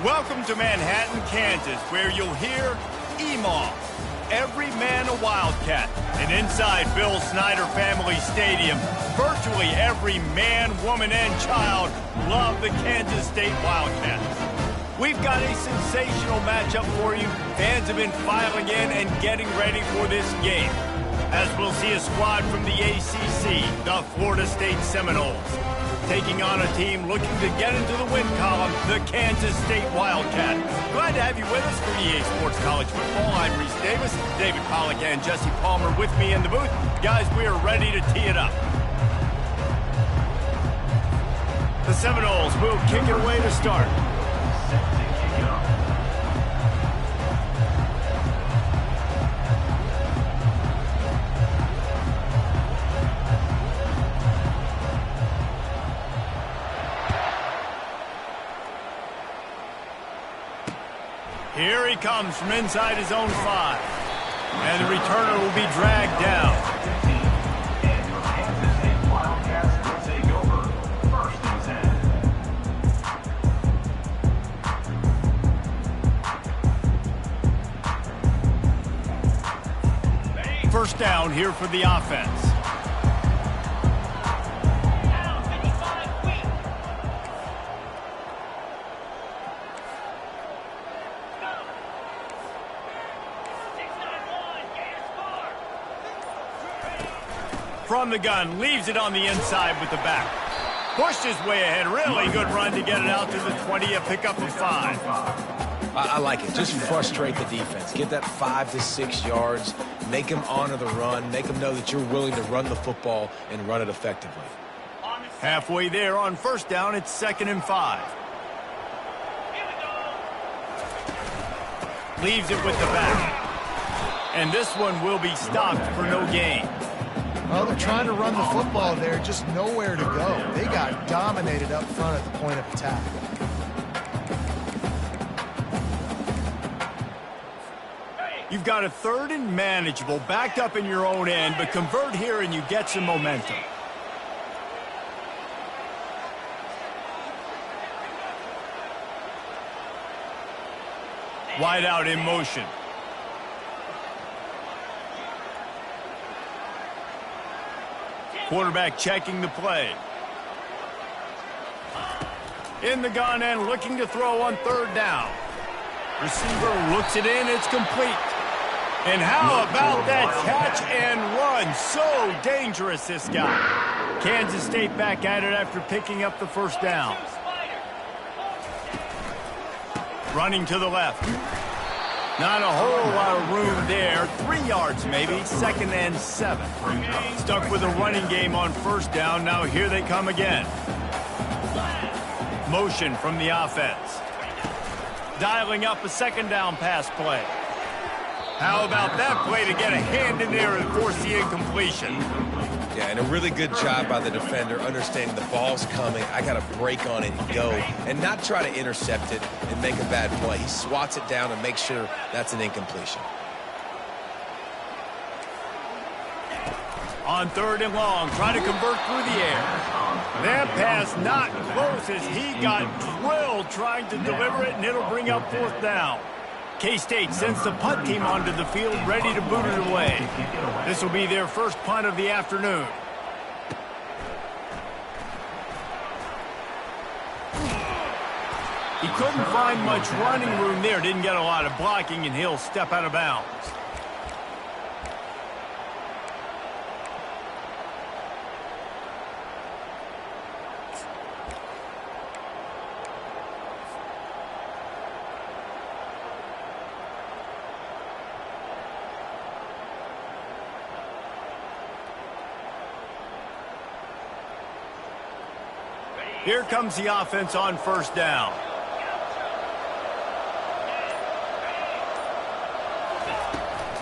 Welcome to Manhattan, Kansas, where you'll hear Ncaa, every man a Wildcat. And inside Bill Snyder Family Stadium, virtually every man, woman, and child love the Kansas State Wildcats. We've got a sensational matchup for you. Fans have been filing in and getting ready for this game, as we'll see a squad from the ACC, the Florida State Seminoles, taking on a team looking to get into the win column, the Kansas State Wildcats. Glad to have you with us for EA Sports College Football. I'm Reese Davis, David Pollack and Jesse Palmer with me in the booth. Guys, we are ready to tee it up. The Seminoles will kick it away to start. Here he comes from inside his own 5. And the returner will be dragged down. First down here for the offense. From the gun, leaves it on the inside with the back. Pushed his way ahead. Really good run to get it out to the 20, a pickup of 5. I like it. Just frustrate the defense. Get that 5 to 6 yards. Make them honor the run. Make them know that you're willing to run the football and run it effectively. Halfway there on first down, it's 2nd and 5. Leaves it with the back. And this one will be stopped for no gain. Well, they're trying to run the football there, just nowhere to go. They got dominated up front at the point of attack. You've got a 3rd and manageable, backed up in your own end, but convert here and you get some momentum. Wide out in motion. Quarterback checking the play. In the gun and looking to throw on 3rd down. Receiver looks it in, it's complete. And how about that catch and run? So dangerous, this guy. Kansas State back at it after picking up the first down. Running to the left. Not a whole lot of room there. 3 yards maybe. 2nd and 7. Stuck with a running game on first down. Now here they come again. Motion from the offense. Dialing up a 2nd down pass play. How about that play to get a hand in there and force the incompletion? Yeah, and a really good job by the defender understanding the ball's coming. I got to break on it and go and not try to intercept it and make a bad play. He swats it down and makes sure that's an incompletion. On 3rd and long, try to convert through the air. That pass not close as he got drilled trying to deliver it, and it'll bring up 4th down. K-State sends the punt team onto the field, ready to boot it away. This will be their first punt of the afternoon. He couldn't find much running room there, didn't get a lot of blocking, and he'll step out of bounds. Here comes the offense on first down.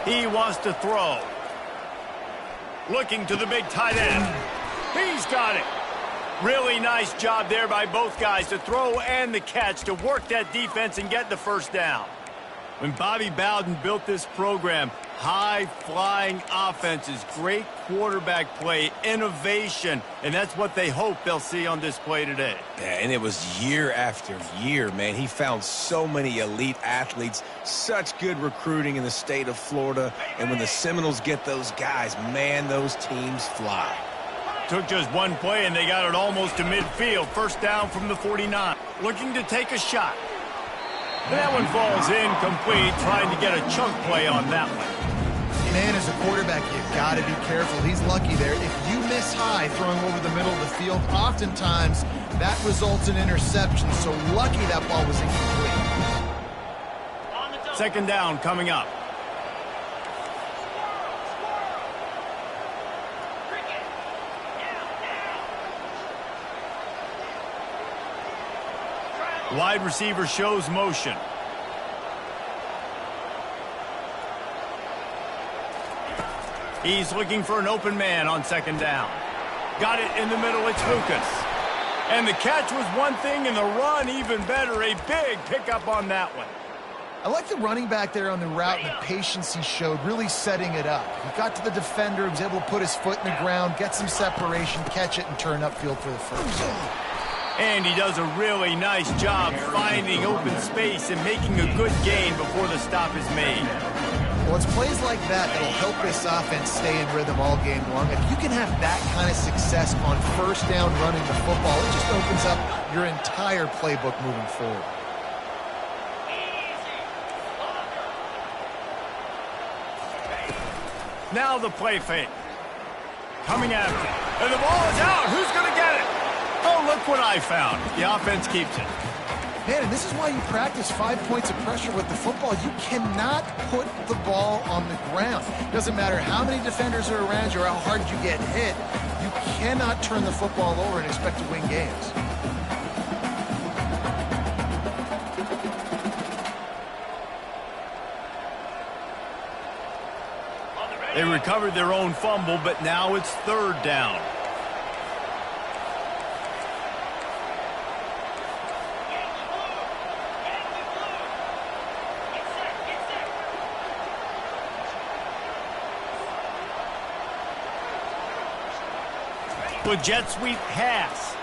He wants to throw. Looking to the big tight end. He's got it. Really nice job there by both guys to throw and the catch to work that defense and get the first down. When Bobby Bowden built this program, High-flying offenses, great quarterback play, innovation, and that's what they hope they'll see on display today. Yeah, and it was year after year, man. He found so many elite athletes, such good recruiting in the state of Florida, and when the Seminoles get those guys, man, those teams fly. Took just one play, and they got it almost to midfield. First down from the 49. Looking to take a shot. That one falls incomplete, trying to get a chunk play on that one. Man, as a quarterback, you've got to be careful. He's lucky there. If you miss high throwing over the middle of the field, oftentimes that results in interception. So lucky that ball was incomplete. Second down coming up. Wide receiver shows motion. He's looking for an open man on second down. Got it in the middle, it's Lucas. And the catch was one thing, and the run even better. A big pickup on that one. I like the running back there on the route and the patience he showed, really setting it up. He got to the defender, he was able to put his foot in the ground, get some separation, catch it, and turn upfield for the first. And he does a really nice job finding open space and making a good gain before the stop is made. Well, it's plays like that that'll help this offense stay in rhythm all game long. If you can have that kind of success on first down running the football, it just opens up your entire playbook moving forward. Now the play fake. Coming after. And the ball is out. Who's going to get it? Oh, look what I found. The offense keeps it. Man, and this is why you practice 5 points of pressure with the football. You cannot put the ball on the ground. Doesn't matter how many defenders are around you or how hard you get hit. You cannot turn the football over and expect to win games. They recovered their own fumble, but now it's third down. With jet sweep pass.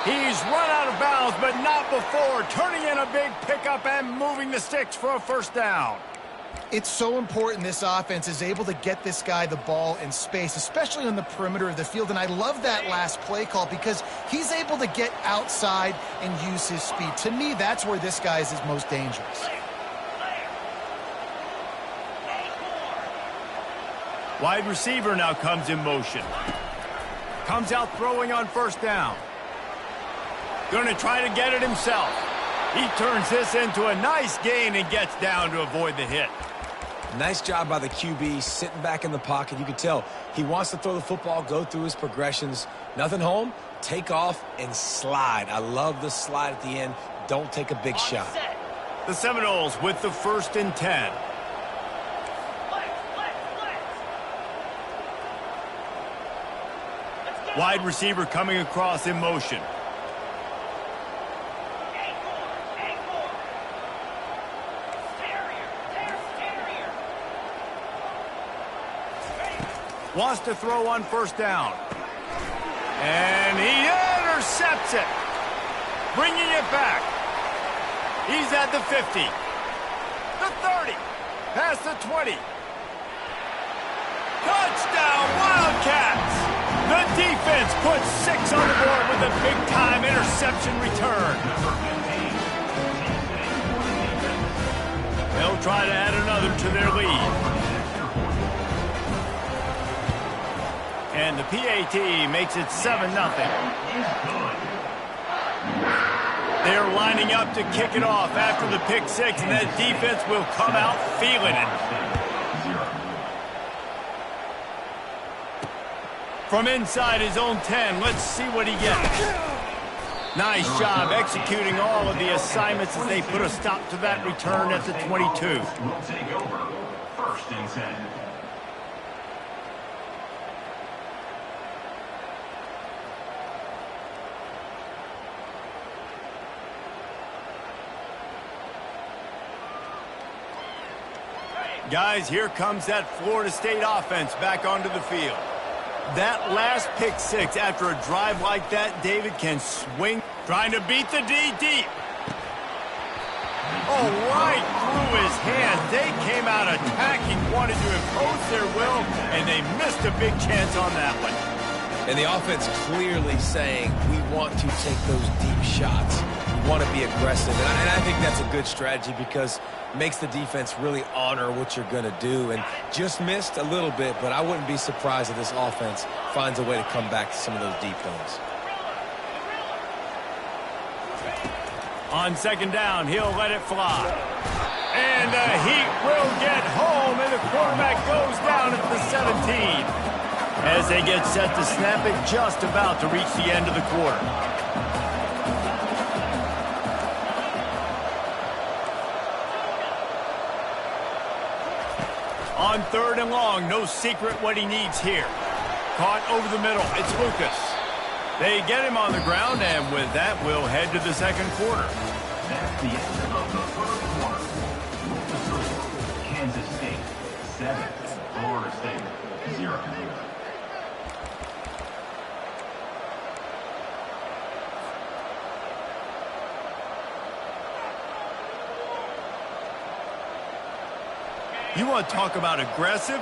He's run out of bounds, but not before. Turning in a big pickup and moving the sticks for a first down. It's so important this offense is able to get this guy the ball in space, especially on the perimeter of the field. And I love that last play call because he's able to get outside and use his speed. To me, that's where this guy is his most dangerous. Wide receiver now comes in motion. Comes out throwing on first down. Going to try to get it himself. He turns this into a nice gain and gets down to avoid the hit. Nice job by the QB, sitting back in the pocket. You can tell he wants to throw the football, go through his progressions. Nothing home, take off and slide. I love the slide at the end. Don't take a big shot. The Seminoles with the 1st and 10. Wide receiver coming across in motion. Wants to throw on first down. And he intercepts it. Bringing it back. He's at the 50. The 30. Past the 20. Touchdown, Wildcats! The defense puts 6 on the board with a big-time interception return. They'll try to add another to their lead. And the PAT makes it 7-0. They're lining up to kick it off after the pick six, and that defense will come out feeling it. From inside his own 10, let's see what he gets. Nice job executing all of the assignments as they put a stop to that return at the 22. Will take over. 1st and 10. Guys, here comes that Florida State offense back onto the field. That last pick six after a drive like that, David, can swing. Trying to beat the D deep. Oh, right through his hands. They came out attacking, wanted to impose their will, and they missed a big chance on that one. And the offense clearly saying, we want to take those deep shots. We want to be aggressive. And I think that's a good strategy because it makes the defense really honor what you're going to do. And just missed a little bit, but I wouldn't be surprised if this offense finds a way to come back to some of those deep ones. On second down, he'll let it fly. And the Heat will get home, and the quarterback goes down at the 17. As they get set to snap it, just about to reach the end of the quarter. On third and long, no secret what he needs here. Caught over the middle, it's Lucas. They get him on the ground, and with that, we'll head to the second quarter. That's the end of the first quarter. Kansas State 7, Florida State 0. You want to talk about aggressive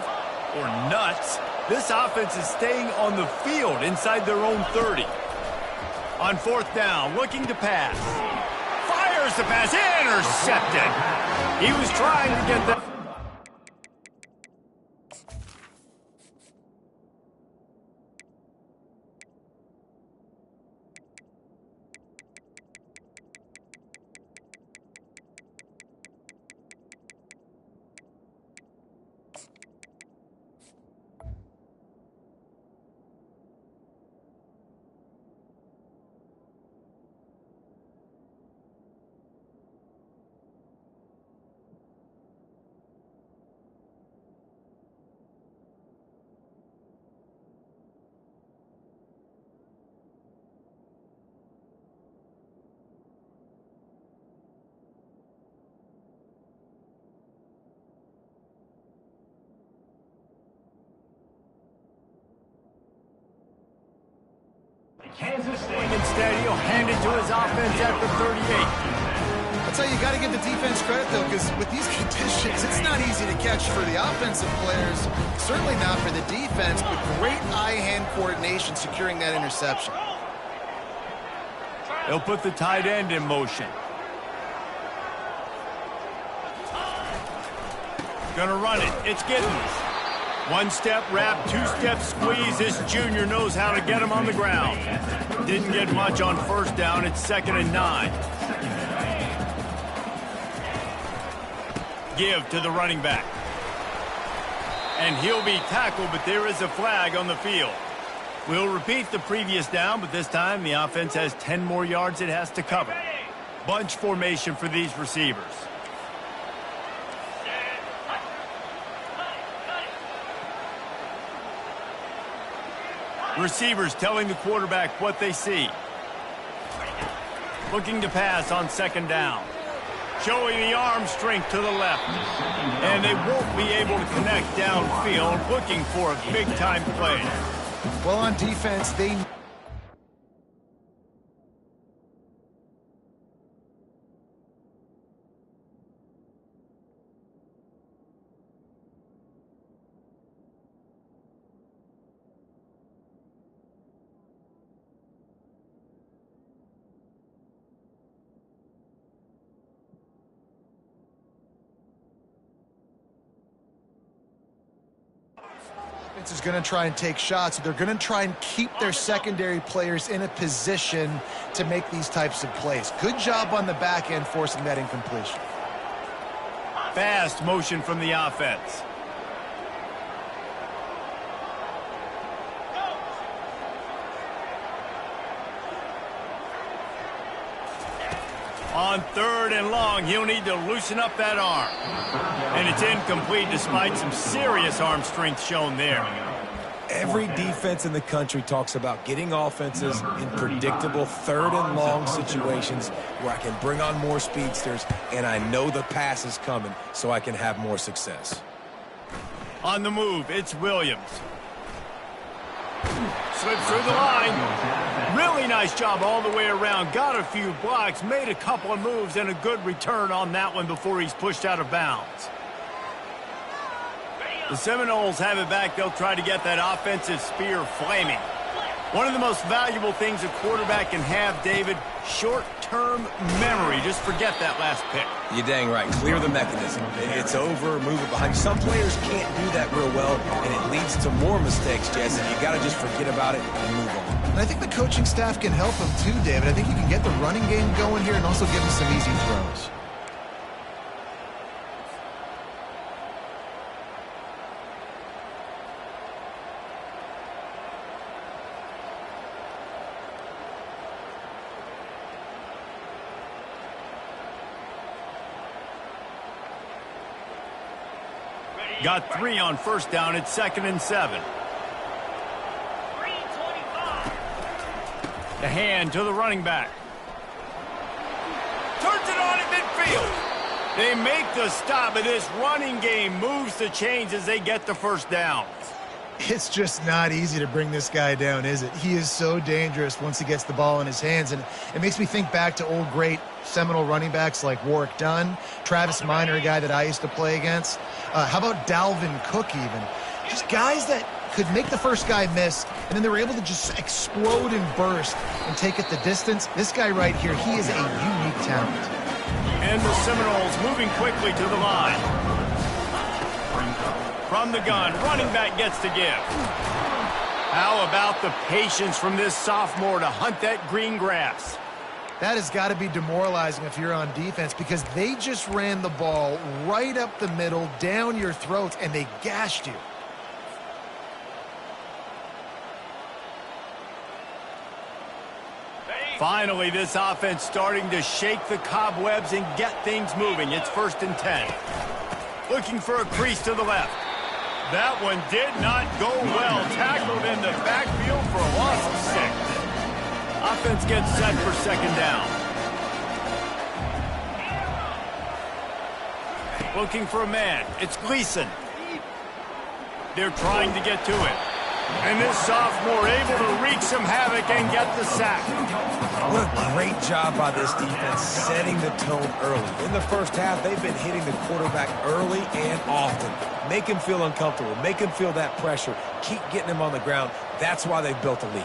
or nuts? This offense is staying on the field inside their own 30. On fourth down, looking to pass. Fires the pass, intercepted. He was trying to get that. Kansas State. Instead, he'll hand it to his offense at the 38. That's how you got to give the defense credit, though, because with these conditions, it's not easy to catch for the offensive players, certainly not for the defense, but great eye-hand coordination securing that interception. They'll put the tight end in motion. Gonna run it. It's Giddens. One-step wrap, two-step squeeze. This junior knows how to get him on the ground. Didn't get much on first down. It's 2nd and 9. Give to the running back. And he'll be tackled, but there is a flag on the field. We'll repeat the previous down, but this time the offense has 10 more yards it has to cover. Bunch formation for these receivers. Receivers telling the quarterback what they see. Looking to pass on second down. Showing the arm strength to the left. And they won't be able to connect downfield, looking for a big-time play. Well, on defense, they... is going to try and take shots. They're going to try and keep their secondary players in a position to make these types of plays. Good job on the back end forcing that incompletion. Fast motion from the offense. On third and long, he'll need to loosen up that arm. And it's incomplete despite some serious arm strength shown there. Every defense in the country talks about getting offenses in predictable third and long situations where I can bring on more speedsters and I know the pass is coming so I can have more success. On the move, it's Williams. Slips through the line. Really nice job all the way around. Got a few blocks, made a couple of moves, and a good return on that one before he's pushed out of bounds. The Seminoles have it back. They'll try to get that offensive spear flaming. One of the most valuable things a quarterback can have, David, short-term memory. Just forget that last pick. You're dang right. Clear the mechanism. It's over, move it behind you. Some players can't do that real well, and it leads to more mistakes, Jesse. You got to just forget about it and move on. And I think the coaching staff can help him too, David. I think you can get the running game going here and also give him some easy throws. Got 3 on first down. It's 2nd and 7. The hand to the running back. Turns it on at midfield. They make the stop, but this running game moves the chains as they get the first down. It's just not easy to bring this guy down, is it? He is so dangerous once he gets the ball in his hands, and it makes me think back to old great Seminole running backs like Warwick Dunn, Travis Minor, a guy that I used to play against. How about Dalvin Cook even? Just guys that could make the first guy miss, and then they were able to just explode and burst and take it the distance. This guy right here, he is a unique talent. And the Seminoles moving quickly to the line. From the gun, running back gets to give. How about the patience from this sophomore to hunt that green grass? That has got to be demoralizing if you're on defense, because they just ran the ball right up the middle, down your throats, and they gashed you. Finally, this offense starting to shake the cobwebs and get things moving. It's 1st and 10. Looking for a crease to the left. That one did not go well. Tackled in the backfield for a loss of 6. Offense gets set for 2nd down. Looking for a man. It's Gleason. They're trying to get to it. And this sophomore able to wreak some havoc and get the sack. What a great job by this defense setting the tone early. In the first half, they've been hitting the quarterback early and often. Make him feel uncomfortable. Make him feel that pressure. Keep getting him on the ground. That's why they've built a lead.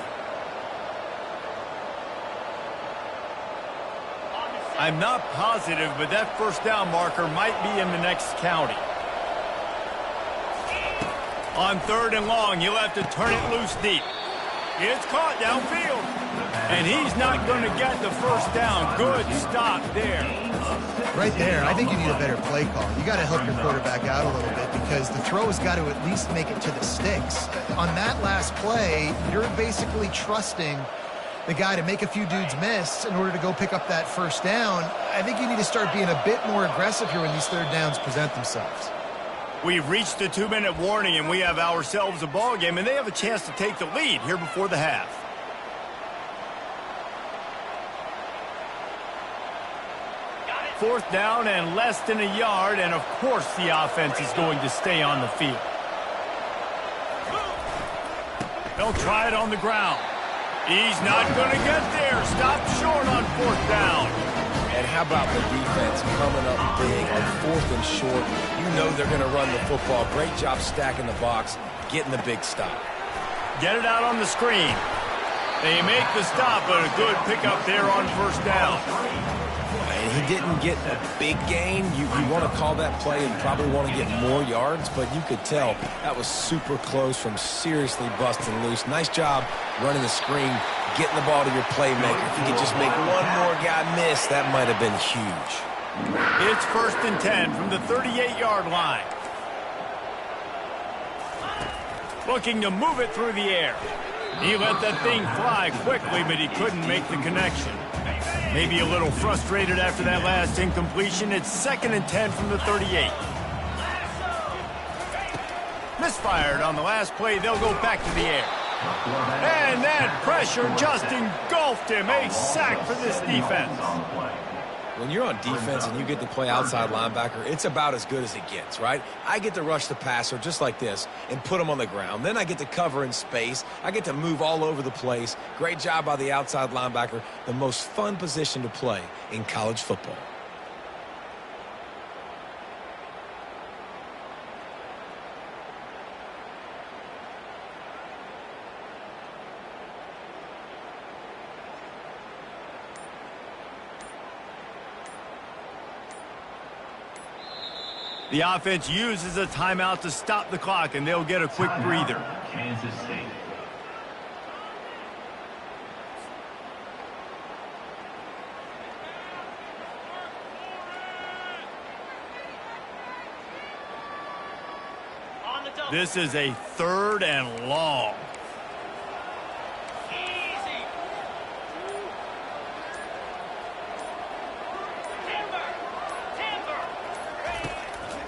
I'm not positive, but that first down marker might be in the next county. On 3rd and long, he'll have to turn it loose deep. It's caught downfield. And he's not going to get the first down. Good stop there. Right there, I think you need a better play call. You got to help your quarterback out a little bit, because the throw has got to at least make it to the sticks. On that last play, you're basically trusting the guy to make a few dudes miss in order to go pick up that first down. I think you need to start being a bit more aggressive here when these 3rd downs present themselves. We've reached the 2-minute warning, and we have ourselves a ball game, and they have a chance to take the lead here before the half. Fourth down and less than a yard, and of course the offense is going to stay on the field. They'll try it on the ground. He's not going to get there. Stopped short on 4th down. And how about the defense coming up big on 4th and short? You know they're going to run the football. Great job stacking the box, getting the big stop. Get it out on the screen. They make the stop, but a good pickup there on 1st down. And he didn't get a big gain. You want to call that play and probably want to get more yards, but you could tell that was super close from seriously busting loose. Nice job running the screen, getting the ball to your playmaker. If you could just make one more guy miss, that might have been huge. It's 1st and 10 from the 38-yard line. Looking to move it through the air. He let that thing fly quickly, but he couldn't make the connection. Maybe a little frustrated after that last incompletion. It's 2nd and 10 from the 38. Misfired on the last play. They'll go back to the air. And that pressure just engulfed him. A sack for this defense. When you're on defense and you get to play outside linebacker, it's about as good as it gets, right? I get to rush the passer just like this and put him on the ground. Then I get to cover in space. I get to move all over the place. Great job by the outside linebacker. The most fun position to play in college football. The offense uses a timeout to stop the clock, and they'll get a quick breather. Kansas State. This is a 3rd and long.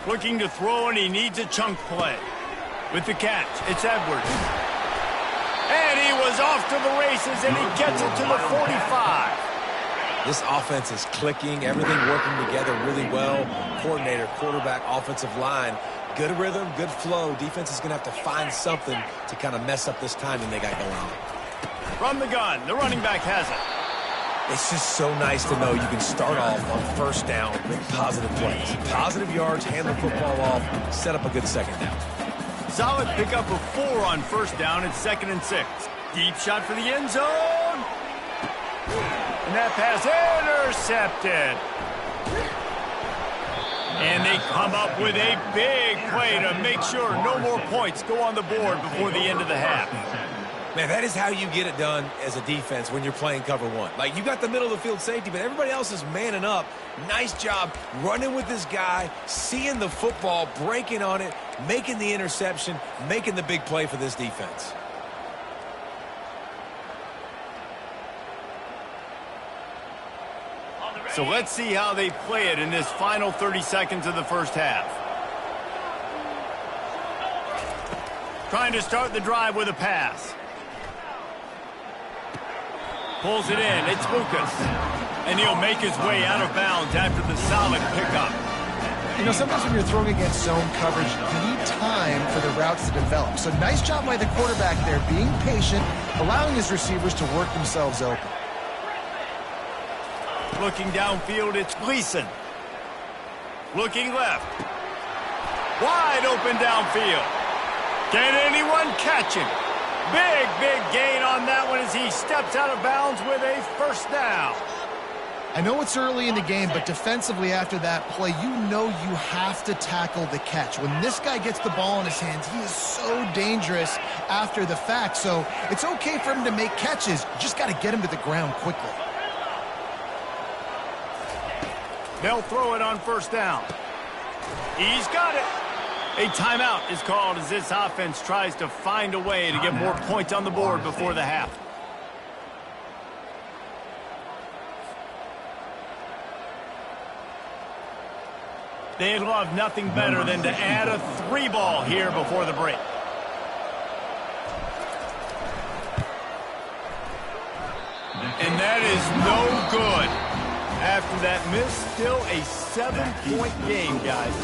Looking to throw, and he needs a chunk play. With the catch, it's Edwards. And he was off to the races, and he gets it to the 45. This offense is clicking, everything working together really well. Coordinator, quarterback, offensive line. Good rhythm, good flow. Defense is going to have to find something to kind of mess up this timing they got going on. From the gun, the running back has it. It's just so nice to know you can start off on 1st down with positive plays. Positive yards, hand the football off, set up a good 2nd down. Solid pickup of 4 on 1st down. It's 2nd and 6. Deep shot for the end zone. And that pass intercepted. And they come up with a big play to make sure no more points go on the board before the end of the half. Man, that is how you get it done as a defense when you're playing cover 1. Like, you got the middle of the field safety, but everybody else is manning up. Nice job running with this guy, seeing the football, breaking on it, making the interception, making the big play for this defense. So let's see how they play it in this final 30 seconds of the 1st half. Trying to start the drive with a pass. Pulls it in. It's Lucas. And he'll make his way out of bounds after the solid pickup. You know, sometimes when you're throwing against zone coverage, you need time for the routes to develop. So nice job by the quarterback there, being patient, allowing his receivers to work themselves open. Looking downfield, it's Gleason. Looking left. Wide open downfield. Can anyone catch him? Big gain on that one as he steps out of bounds with a 1st down. I know it's early in the game, but defensively after that play, you know you have to tackle the catch. When this guy gets the ball in his hands, he is so dangerous after the fact. So it's okay for him to make catches. You just got to get him to the ground quickly. They'll throw it on 1st down. He's got it. A timeout is called as this offense tries to find a way to get more points on the board before the half. They'd love nothing better than to add a 3-ball here before the break. And that is no good. After that miss, still a 7-point game, guys.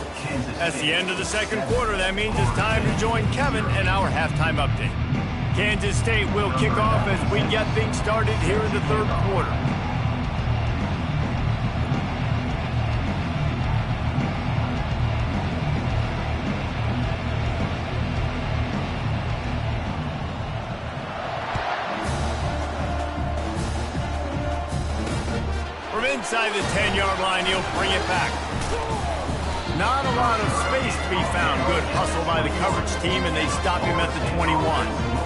That's the end of the 2nd quarter. That means it's time to join Kevin and our halftime update. Kansas State will kick off as we get things started here in the 3rd quarter. Inside the 10-yard line, he'll bring it back. Not a lot of space to be found. Good hustle by the coverage team, and they stop him at the 21.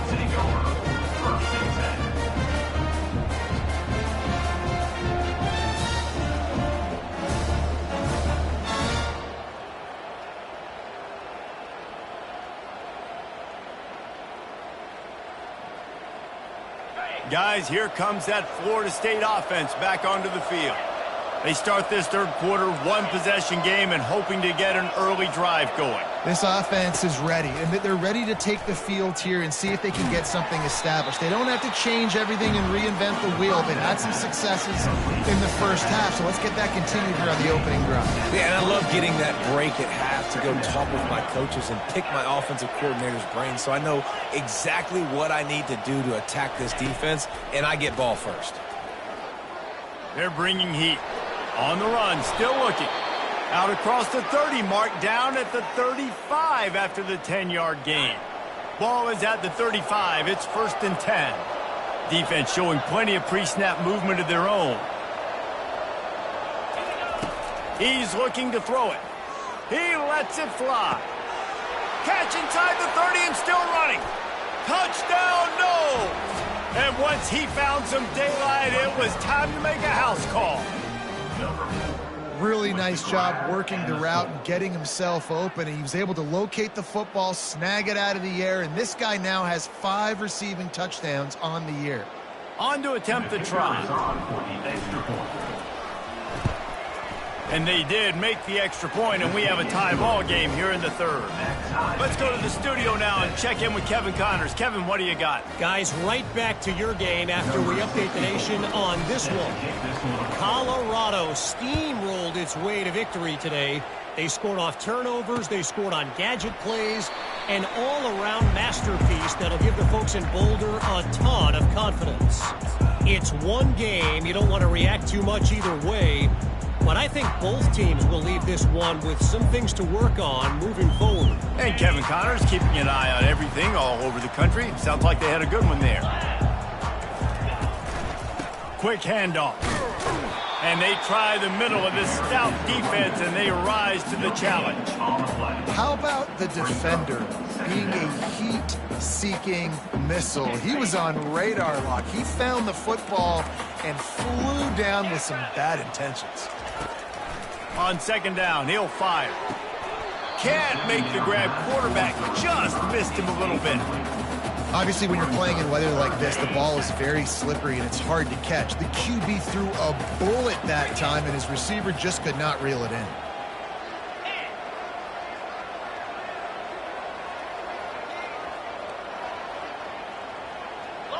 Guys, here comes that Florida State offense back onto the field. They start this 3rd quarter, 1-possession game and hoping to get an early drive going. This offense is ready, and they're ready to take the field here and see if they can get something established. They don't have to change everything and reinvent the wheel. They've had some successes in the first half, so let's get that continued here on the opening drive. Yeah, and I love getting that break at half to go talk with my coaches and pick my offensive coordinator's brain so I know exactly what I need to do to attack this defense, and I get ball first. They're bringing heat. On the run, still looking. Out across the 30 mark, down at the 35 after the 10-yard gain. Ball is at the 35. It's 1st and 10. Defense showing plenty of pre-snap movement of their own. He's looking to throw it. He lets it fly. Catch inside the 30 and still running. Touchdown, no! And once he found some daylight, it was time to make a house call. Really nice job working the route and getting himself open. He was able to locate the football, snag it out of the air, and this guy now has 5 receiving touchdowns on the year. On to attempt the try. And they did make the extra point, and we have a tie ball game here in the 3rd. Let's go to the studio now and check in with Kevin Connors. Kevin, what do you got? Guys, right back to your game after we update the nation on this one. Colorado steamrolled its way to victory today. They scored off turnovers, they scored on gadget plays, an all-around masterpiece that'll give the folks in Boulder a ton of confidence. It's one game, you don't want to react too much either way, but I think both teams will leave this one with some things to work on moving forward. And Kevin Connors keeping an eye on everything all over the country. Sounds like they had a good one there. Quick handoff. And they try the middle of this stout defense, and they rise to the challenge. How about the defender being a heat-seeking missile? He was on radar lock. He found the football and flew down with some bad intentions. On 2nd down, he'll fire. Can't make the grab. Quarterback just missed him a little bit. Obviously, when you're playing in weather like this, the ball is very slippery and it's hard to catch. The QB threw a bullet that time, and his receiver just could not reel it in.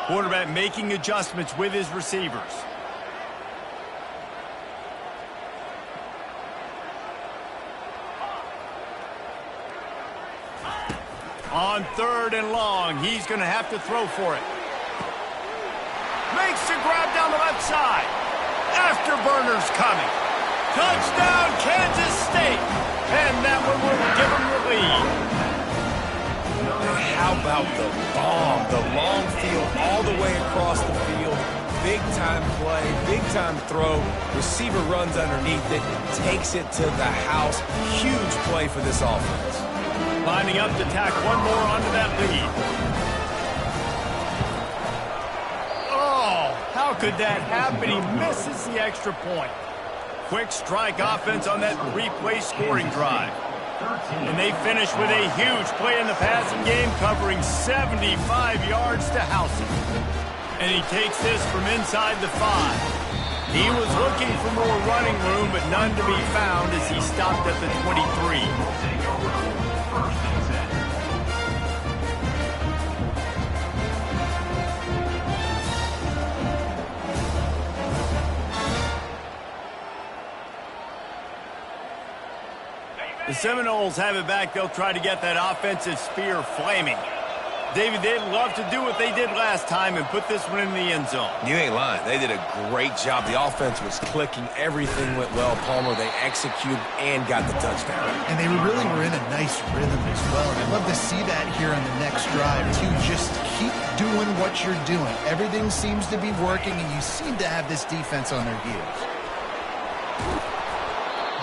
Quarterback making adjustments with his receivers. On 3rd and long, he's going to have to throw for it. Makes the grab down the left side. Afterburner's coming. Touchdown, Kansas State. And that one will give them the lead. And how about the bomb? The long field all the way across the field. Big-time play, big-time throw. Receiver runs underneath it, takes it to the house. Huge play for this offense. Lining up to tack one more onto that lead. Oh, how could that happen? He misses the extra point. Quick strike offense on that replay scoring drive. And they finish with a huge play in the passing game, covering 75 yards to house it. And he takes this from inside the 5. He was looking for more running room, but none to be found as he stopped at the 23. The Seminoles have it back. They'll try to get that offensive spear flaming. David, they'd love to do what they did last time and put this one in the end zone. You ain't lying. They did a great job. The offense was clicking. Everything went well. Palmer, they executed and got the touchdown. And they really were in a nice rhythm as well. And I'd love to see that here on the next drive, too. Just keep doing what you're doing. Everything seems to be working, and you seem to have this defense on their heels.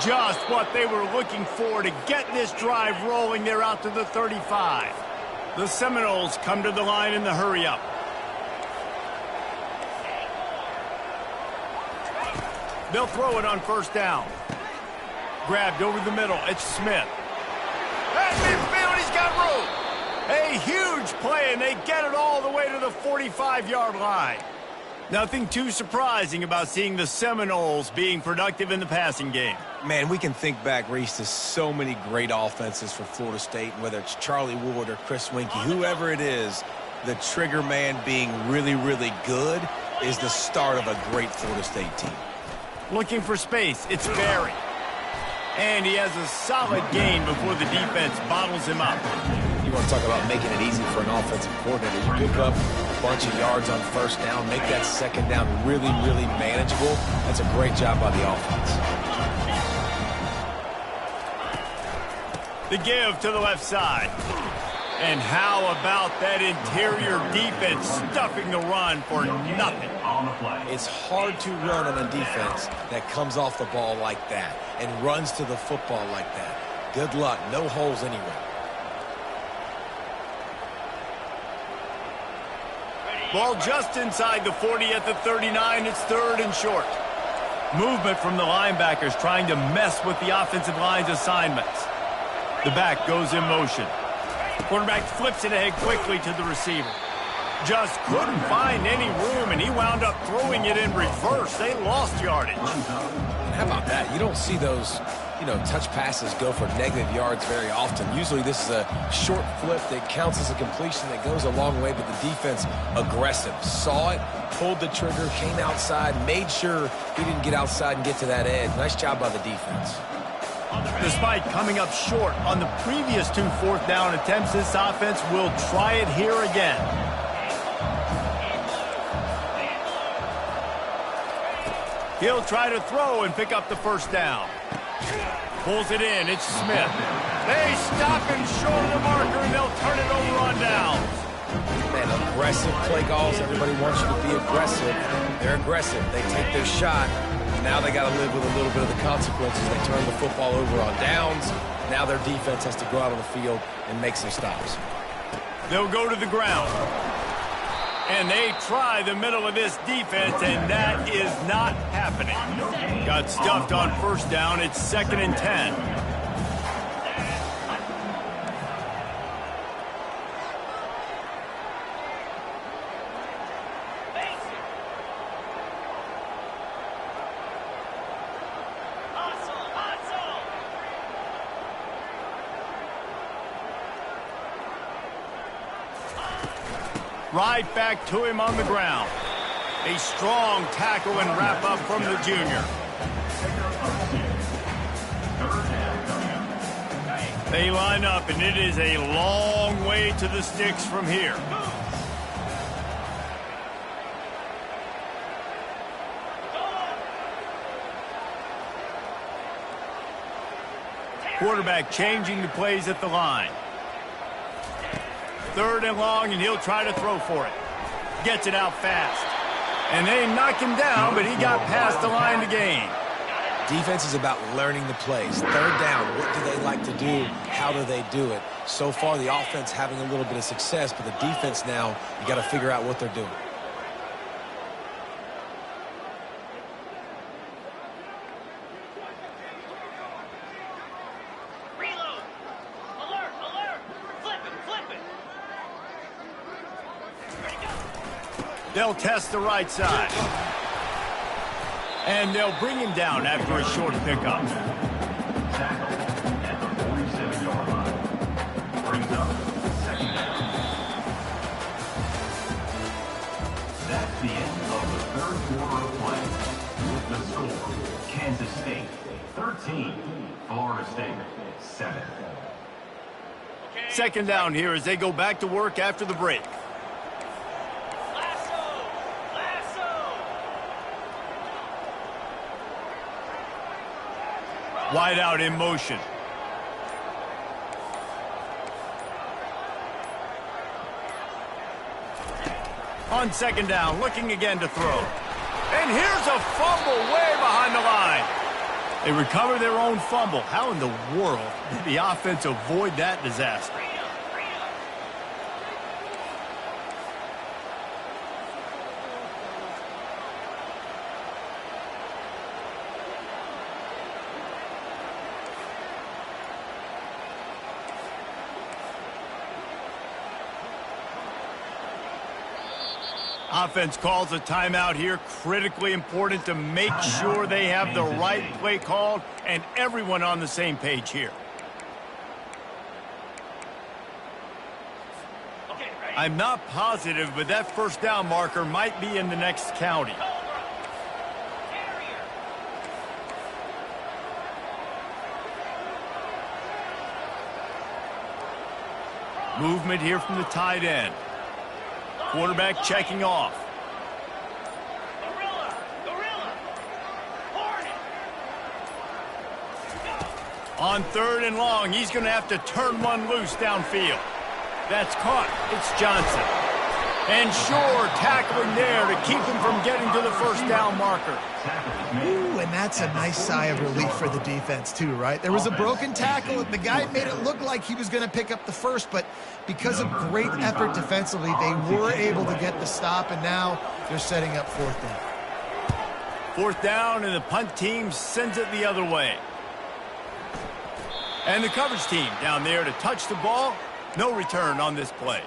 Just what they were looking for to get this drive rolling. They're out to the 35. The Seminoles come to the line in the hurry-up. They'll throw it on 1st down. Grabbed over the middle. It's Smith. At midfield, he's got room. A huge play, and they get it all the way to the 45-yard line. Nothing too surprising about seeing the Seminoles being productive in the passing game. Man, we can think back, Reese, to so many great offenses for Florida State, whether it's Charlie Ward or Chris Winkie, whoever it is, the trigger man being really, really good is the start of a great Florida State team. Looking for space, it's Barry. And he has a solid gain before the defense bottles him up. You want to talk about making it easy for an offensive coordinator. You pick up a bunch of yards on first down, make that second down really, really manageable. That's a great job by the offense. The give to the left side. And how about that interior defense stuffing the run for nothing? It's hard to run on a defense that comes off the ball like that and runs to the football like that. Good luck. No holes anywhere. Ball just inside the 40 at the 39. It's 3rd and short. Movement from the linebackers trying to mess with the offensive line's assignments. The back goes in motion. Quarterback flips it ahead quickly to the receiver. Just couldn't find any room, and he wound up throwing it in reverse. They lost yardage. And how about that? You don't see those, touch passes go for negative yards very often. Usually this is a short flip that counts as a completion that goes a long way, but the defense aggressive. Saw it, pulled the trigger, came outside, made sure he didn't get outside and get to that edge. Nice job by the defense. Despite coming up short on the previous 2 4th down attempts, this offense will try it here again. He'll try to throw and pick up the first down. Pulls it in. It's Smith. They stop him short of the marker, and they'll turn it over on downs. Man, aggressive play calls. Everybody wants you to be aggressive. They're aggressive. They take their shot. Now they got to live with a little bit of the consequences. They turn the football over on downs. Now their defense has to go out on the field and make some stops. They'll go to the ground. And they try the middle of this defense, and that is not happening. Got stuffed on first down. It's 2nd and 10. Right back to him on the ground. A strong tackle and wrap up from the junior. They line up, and it is a long way to the sticks from here. Quarterback changing the plays at the line. 3rd and long, and he'll try to throw for it. Gets it out fast. And they knock him down, but he got past the line to gain. Defense is about learning the plays. 3rd down, what do they like to do? How do they do it? So far, the offense having a little bit of success, but the defense now, you got to figure out what they're doing. They'll test the right side. And they'll bring him down after a short pickup. Tackle at the 47-yard line. Brings up 2nd down. That's the end of the 3rd quarter of play. With the score, Kansas State 13, Florida State 7. 2nd down here as they go back to work after the break. Wide out in motion. On 2nd down, looking again to throw. And here's a fumble way behind the line. They recover their own fumble. How in the world did the offense avoid that disaster? Offense calls a timeout here. Critically important to make sure they have the right play called and everyone on the same page here. I'm not positive, but that first down marker might be in the next county. Movement here from the tight end. Quarterback checking off. On 3rd and long, he's going to have to turn one loose downfield. That's caught. It's Johnson. And sure, tackling there to keep him from getting to the first down marker. Ooh, and that's a nice sigh of relief for the defense too, right? There was a broken tackle. The guy made it look like he was going to pick up the first, but because of great effort defensively, they were able to get the stop, and now they're setting up 4th down. 4th down, and the punt team sends it the other way. And the coverage team down there to touch the ball. No return on this play.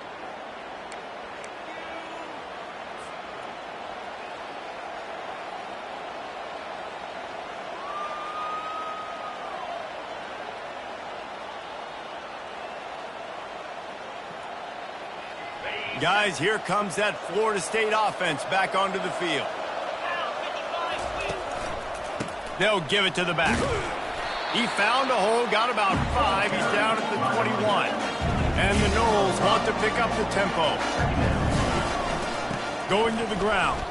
Guys, here comes that Florida State offense back onto the field. They'll give it to the back. He found a hole, got about 5. He's down at the 21. And the Noles want to pick up the tempo. Going to the ground.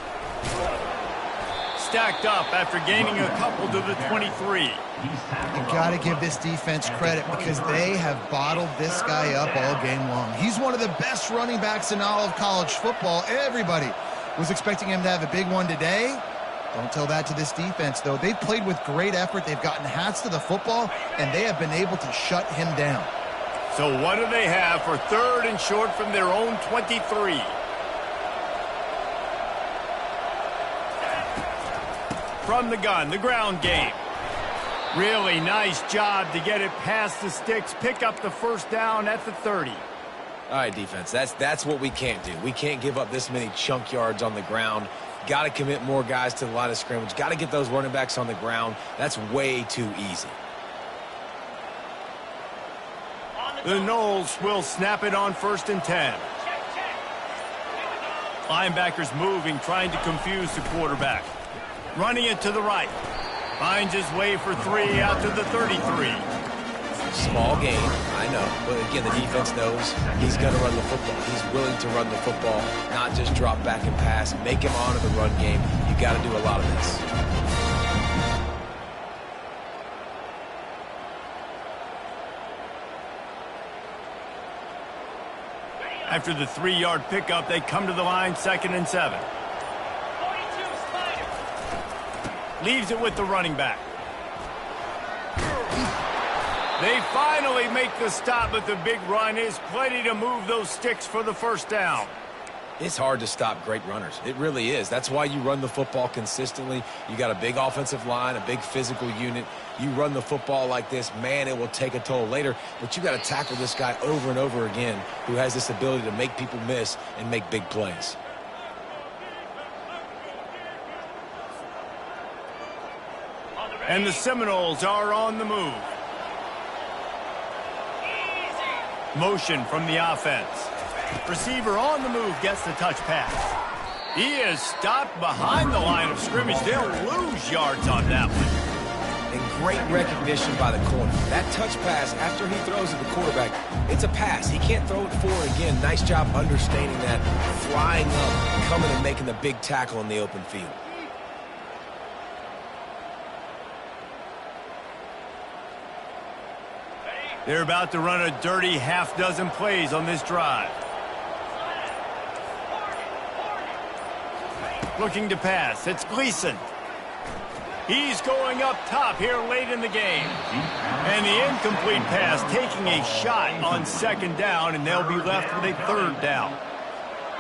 Stacked up after gaining a couple to the 23. You got to give this defense credit because they have bottled this guy up all game long. He's one of the best running backs in all of college football. Everybody was expecting him to have a big one today. Don't tell that to this defense, though. They've played with great effort. They've gotten hats to the football, and they have been able to shut him down. So what do they have for 3rd and short from their own 23? From the gun, the ground game. Really nice job to get it past the sticks, pick up the first down at the 30. All right, defense, that's what we can't do. We can't give up this many chunk yards on the ground. Got to commit more guys to the line of scrimmage. Got to get those running backs on the ground. That's way too easy. The Noles will snap it on 1st and 10. Linebackers moving, trying to confuse the quarterback. Running it to the right. Finds his way for 3 out to the 33. Small game, I know. But again, the defense knows he's going to run the football. He's willing to run the football, not just drop back and pass. Make him honor the run game. You got to do a lot of this. After the 3-yard pickup, they come to the line, 2nd and 7. Leaves it with the running back. They finally make the stop, but the big run is plenty to move those sticks for the first down. It's hard to stop great runners. It really is. That's why you run the football consistently. You got a big offensive line, a big physical unit. You run the football like this, man, it will take a toll later. But you got to tackle this guy over and over again who has this ability to make people miss and make big plays. And the Seminoles are on the move. Motion from the offense. Receiver on the move gets the touch pass. He is stopped behind the line of scrimmage. They'll lose yards on that one. And great recognition by the corner. That touch pass after he throws at the quarterback, it's a pass. He can't throw it forward again. Nice job understanding that, flying up, coming and making the big tackle in the open field. They're about to run a dirty half-dozen plays on this drive. Looking to pass. It's Gleason. He's going up top here late in the game. And the incomplete pass taking a shot on 2nd down, and they'll be left with a 3rd down.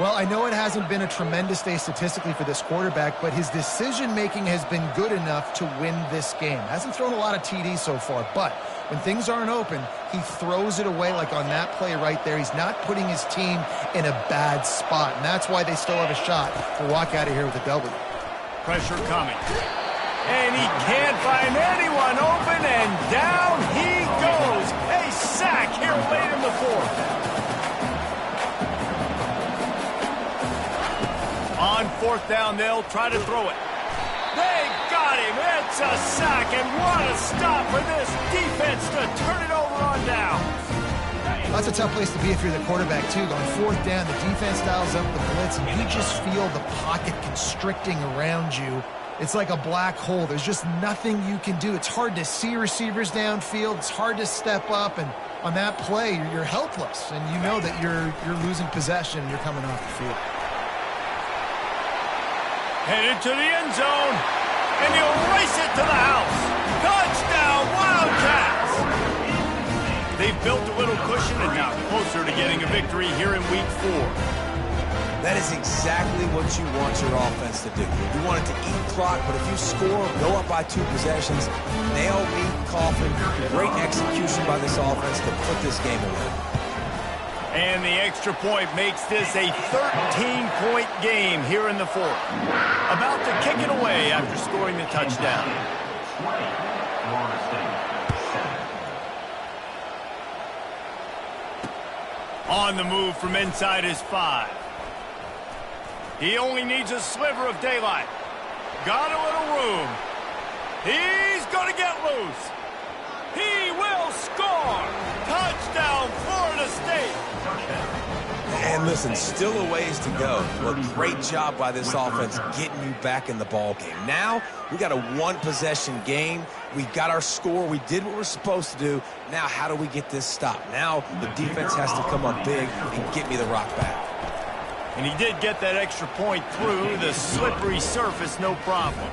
Well, I know it hasn't been a tremendous day statistically for this quarterback, but his decision-making has been good enough to win this game. Hasn't thrown a lot of TDs so far, but when things aren't open, he throws it away like on that play right there. He's not putting his team in a bad spot, and that's why they still have a shot to walk out of here with a W. Pressure coming. And he can't find anyone open, and down he goes. A sack here late in the fourth. On fourth down, they'll try to throw it. They got him. It's a sack, and what a stop for this defense to turn it over on down. That's a tough place to be if you're the quarterback, too. On fourth down, the defense dials up the blitz, and you just feel the pocket constricting around you. It's like a black hole. There's just nothing you can do. It's hard to see receivers downfield. It's hard to step up, and on that play, you're helpless, and you know that you're losing possession and you're coming off the field. Headed to the end zone, and he'll race it to the house. Touchdown, Wildcats! They've built a little cushion and now closer to getting a victory here in Week 4. That is exactly what you want your offense to do. You want it to eat clock, but if you score, go up by 2 possessions, nail, meet, coffin. Great execution by this offense to put this game away. And the extra point makes this a 13-point game here in the fourth. About to kick it away after scoring the touchdown. On the move from inside his 5. He only needs a sliver of daylight. Got a little room. He's going to get loose. He will score. Touchdown, Florida State. And listen, still a ways to go. But great job by this offense getting you back in the ball game. Now, we got a 1-possession game. We got our score. We did what we're supposed to do. Now, how do we get this stopped? Now, the defense has to come up big and get me the rock back. And he did get that extra point through the slippery surface, no problem.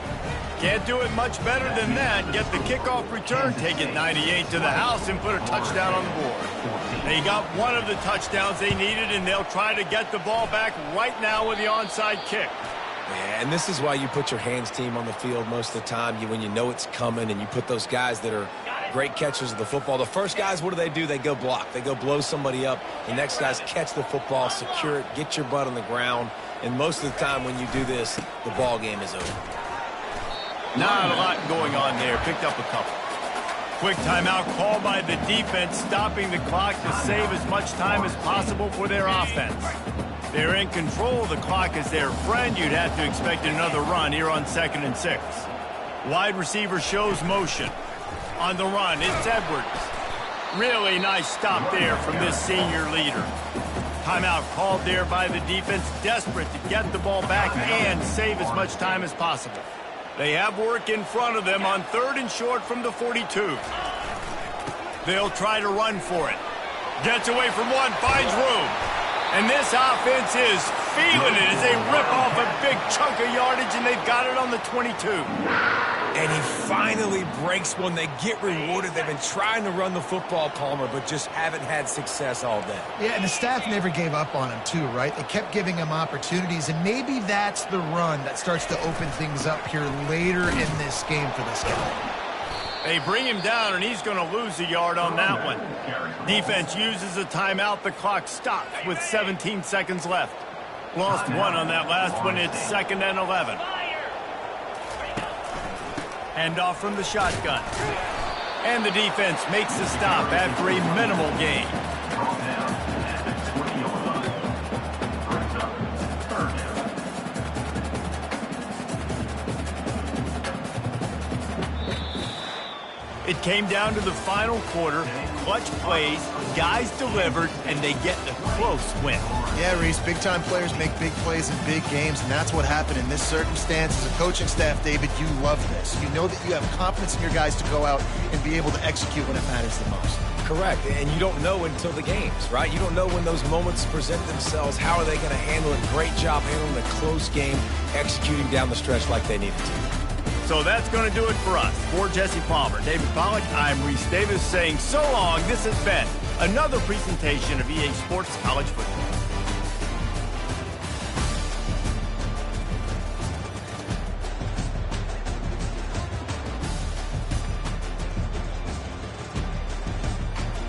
Can't do it much better than that. Get the kickoff return, take it 98 to the house, and put a touchdown on the board. They got one of the touchdowns they needed, and they'll try to get the ball back right now with the onside kick. Yeah, and this is why you put your hands team on the field most of the time when you know it's coming, and you put those guys that are great catchers of the football. The first guys, what do? They go block. They go blow somebody up. The next guys catch the football, secure it, get your butt on the ground. And most of the time when you do this, the ball game is over. Not a lot going on there. Picked up a couple. Quick timeout called by the defense, stopping the clock to save as much time as possible for their offense. They're in control. The clock is their friend. You'd have to expect another run here on 2nd and 6. Wide receiver shows motion. On the run, it's Edwards. Really nice stop there from this senior leader. Timeout called there by the defense, desperate to get the ball back and save as much time as possible. They have work in front of them on 3rd and short from the 42. They'll try to run for it. Gets away from one, finds room. And this offense is feeling it as they rip off a big chunk of yardage, and they've got it on the 22. And he finally breaks one. They get rewarded. They've been trying to run the football, Palmer, but just haven't had success all day. Yeah, and the staff never gave up on him, too, right? They kept giving him opportunities, and maybe that's the run that starts to open things up here later in this game for this guy. They bring him down, and he's going to lose a yard on that one. Defense uses a timeout. The clock stops with 17 seconds left. Lost one on that last one. It's 2nd and 11. Handoff from the shotgun. And the defense makes the stop after a minimal gain. It came down to the final quarter. Clutch plays, guys delivered, and they get a close win. Yeah, Reese, big-time players make big plays in big games, and that's what happened in this circumstance. As a coaching staff, David, you love this. You know that you have confidence in your guys to go out and be able to execute when it matters the most. Correct, and you don't know until the games, right? You don't know when those moments present themselves. How are they going to handle it? Great job handling the close game, executing down the stretch like they needed to. So that's going to do it for us. For Jesse Palmer, David Pollack, I'm Reese Davis saying so long. This has been another presentation of EA Sports College Football.